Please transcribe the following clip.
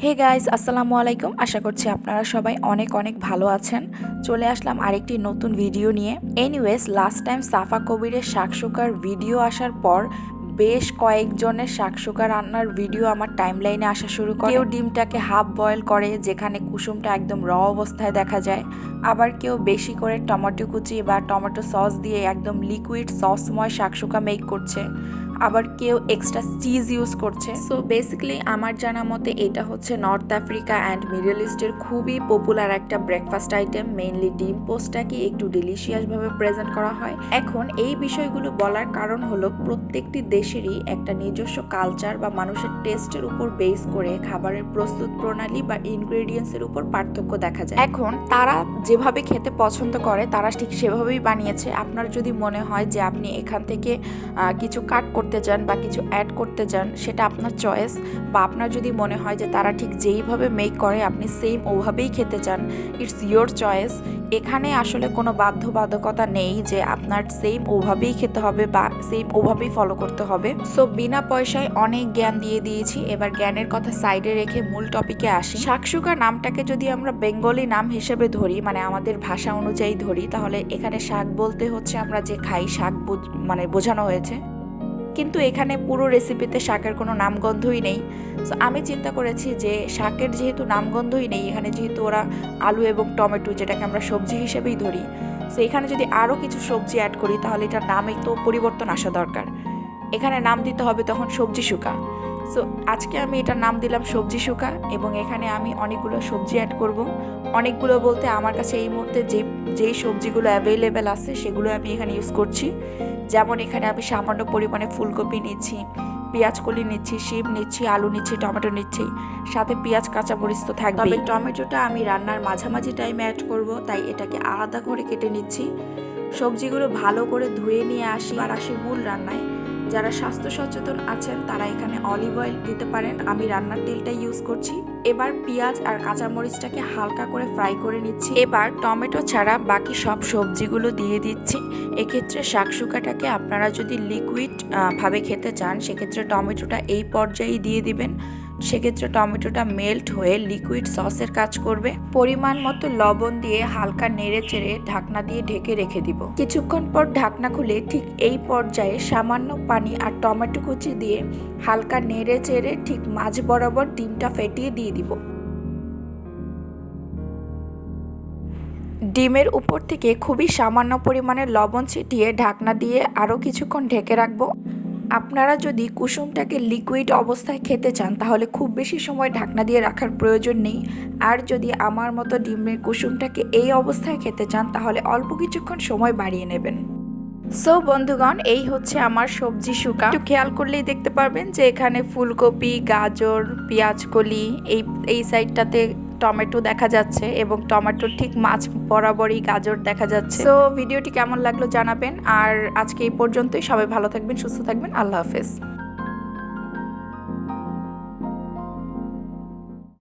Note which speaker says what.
Speaker 1: Hey guys, আসসালামু আলাইকুম। আশা করছি আপনারা সবাই অনেক অনেক ভালো আছেন। চলে আসলাম আরেকটি নতুন ভিডিও নিয়ে। এনিওয়েজ, লাস্ট টাইম সাফা কবিরের শাকসুকার ভিডিও আসার পর বেশ কয়েকজনের শাকসুকা রান্নার ভিডিও আমার টাইমলাইনে আসা শুরু করে। কেউ ডিমটাকে হাফ বয়েল করে, যেখানে কুসুমটা একদম র অবস্থায় দেখা যায়। আবার কেউ বেশি করে টমেটো কুচি বা টমেটো সস দিয়ে একদম লিকুইড সসময় শাকসুকা মেক করছে। আবার কেউ এক্সট্রা চিজ ইউজ করছে। সো বেসিক্যালি আমার জানা মতে এটা হচ্ছে নর্থ আফ্রিকা অ্যান্ড মিডল ইস্টের খুবই পপুলার একটা ব্রেকফাস্ট আইটেম। মেইনলি ডিম পোস্টটাকে একটু ডিলিশিয়াসভাবে প্রেজেন্ট করা হয়। এখন এই বিষয়গুলো বলার কারণ হলো প্রত্যেকটি দেশেরই একটা নিজস্ব কালচার বা মানুষের টেস্টের উপর বেস করে খাবারের প্রস্তুত প্রণালী বা ইনগ্রেডিয়েন্টসের উপর পার্থক্য দেখা যায়। এখন তারা যেভাবে খেতে পছন্দ করে তারা ঠিক সেভাবেই বানিয়েছে। আপনার যদি মনে হয় যে আপনি এখান থেকে কিছু কাট করতে চান বা কিছু অ্যাড করতে চান, সেটা আপনার চয়েস। বা আপনার যদি মনে হয় যে তারা ঠিক যেইভাবে মেক করে আপনি সেম ওভাবেই খেতে চান, ইটস ইয়োর চয়েস। এখানে আসলে কোনো বাধ্যবাধকতা নেই যে আপনার সেম ওভাবেই খেতে হবে বা সেম ওভাবেই ফলো করতে হবে। সো বিনা পয়সায় অনেক জ্ঞান দিয়ে দিয়েছি, এবার জ্ঞানের কথা সাইডে রেখে মূল টপিকে আসি। শাকসুকা নামটাকে যদি আমরা বেঙ্গলি নাম হিসেবে ধরি, মানে আমাদের ভাষা অনুযায়ী ধরি, তাহলে এখানে শাক বলতে হচ্ছে আমরা যে খাই শাক মানে বোঝানো হয়েছে। কিন্তু এখানে পুরো রেসিপিতে শাকের কোনো নামগন্ধই নেই। সো আমি চিন্তা করেছি যে শাকের যেহেতু নামগন্ধই নেই, এখানে যেহেতু ওরা আলু এবং টমেটো, যেটাকে আমরা সবজি হিসেবেই ধরি, সো এখানে যদি আরও কিছু সবজি অ্যাড করি তাহলে এটার নামে তো পরিবর্তন আসা দরকার। এখানে নাম দিতে হবে তখন সবজি শুকা। সো আজকে আমি এটার নাম দিলাম সবজি শুকা, এবং এখানে আমি অনেকগুলো সবজি অ্যাড করব। অনেকগুলো বলতে আমার কাছে এই মুহূর্তে যেই সবজিগুলো অ্যাভেলেবেল আছে সেগুলো আমি এখানে ইউজ করছি। যেমন এখানে আমি সামান্য পরিমাণে ফুলকপি নিচ্ছি, পেঁয়াজকলি নিচ্ছি, শিম নিচ্ছি, আলু নিচ্ছি, টমেটো নিচ্ছি, সাথে পেঁয়াজ কাঁচামরিচ তো থাকবে। তবে টমেটোটা আমি রান্নার মাঝামাঝি টাইমে অ্যাড করব, তাই এটাকে আলাদা করে কেটে নিচ্ছি। সবজিগুলো ভালো করে ধুয়ে নিয়ে আসি আর আসি মূল রান্নায়। যারা স্বাস্থ্য সচেতন আছেন তারা এখানে অলিভ অয়েল দিতে পারেন, আমি রান্নার তেলটা ইউজ করছি। এবার পেঁয়াজ আর কাঁচামরিচটাকে হালকা করে ফ্রাই করে নিচ্ছি। এবার টমেটো ছাড়া বাকি সব সবজিগুলো দিয়ে দিচ্ছি। এক্ষেত্রে শাকসুকাটাকে আপনারা যদি লিকুইড ভাবে খেতে চান, সেক্ষেত্রে টমেটোটা এই পর্যায়ে দিয়ে দিবেন। সেক্ষেত্রে টমেটোটা মেল্ট হয়ে লিকুইড সসের কাজ করবে। পরিমাণ মতো লবণ দিয়ে হালকা নেড়ে চেড়ে ঢাকনা দিয়ে ঢেকে রেখে দিব। কিছুক্ষণ পর ঢাকনা খুলে ঠিক এই পর্যায়ে সামান্য পানি আর টমেটো কুচি দিয়ে হালকা নেড়ে চেড়ে ঠিক মাঝ বরাবর ডিমটা ফেটিয়ে দিয়ে দিব। ডিমের উপর থেকে খুবই সামান্য পরিমাণে লবণ ছিটিয়ে ঢাকনা দিয়ে আরও কিছুক্ষণ ঢেকে রাখবো। আপনারা যদি কুসুমটাকে লিকুইড অবস্থায় খেতে চান তাহলে খুব বেশি সময় ঢাকনা দিয়ে রাখার প্রয়োজন নেই। আর যদি আমার মতো ডিমের কুসুমটাকে এই অবস্থায় খেতে চান তাহলে অল্প কিছুক্ষণ সময় বাড়িয়ে নেবেন। সো বন্ধুগণ, এই হচ্ছে আমার সবজি শুকা। একটু খেয়াল করলেই দেখতে পারবেন যে এখানে ফুলকপি, গাজর, পেঁয়াজকলি, এই সাইডটাতে টমেটো দেখা যাচ্ছে এবং টমেটোর ঠিক মাছ বরাবরই গাজর দেখা যাচ্ছে। সো ভিডিওটি কেমন লাগলো জানাবেন। আর আজকে এই পর্যন্তই। সবাই ভালো থাকবেন, সুস্থ থাকবেন। আল্লাহ হাফেজ।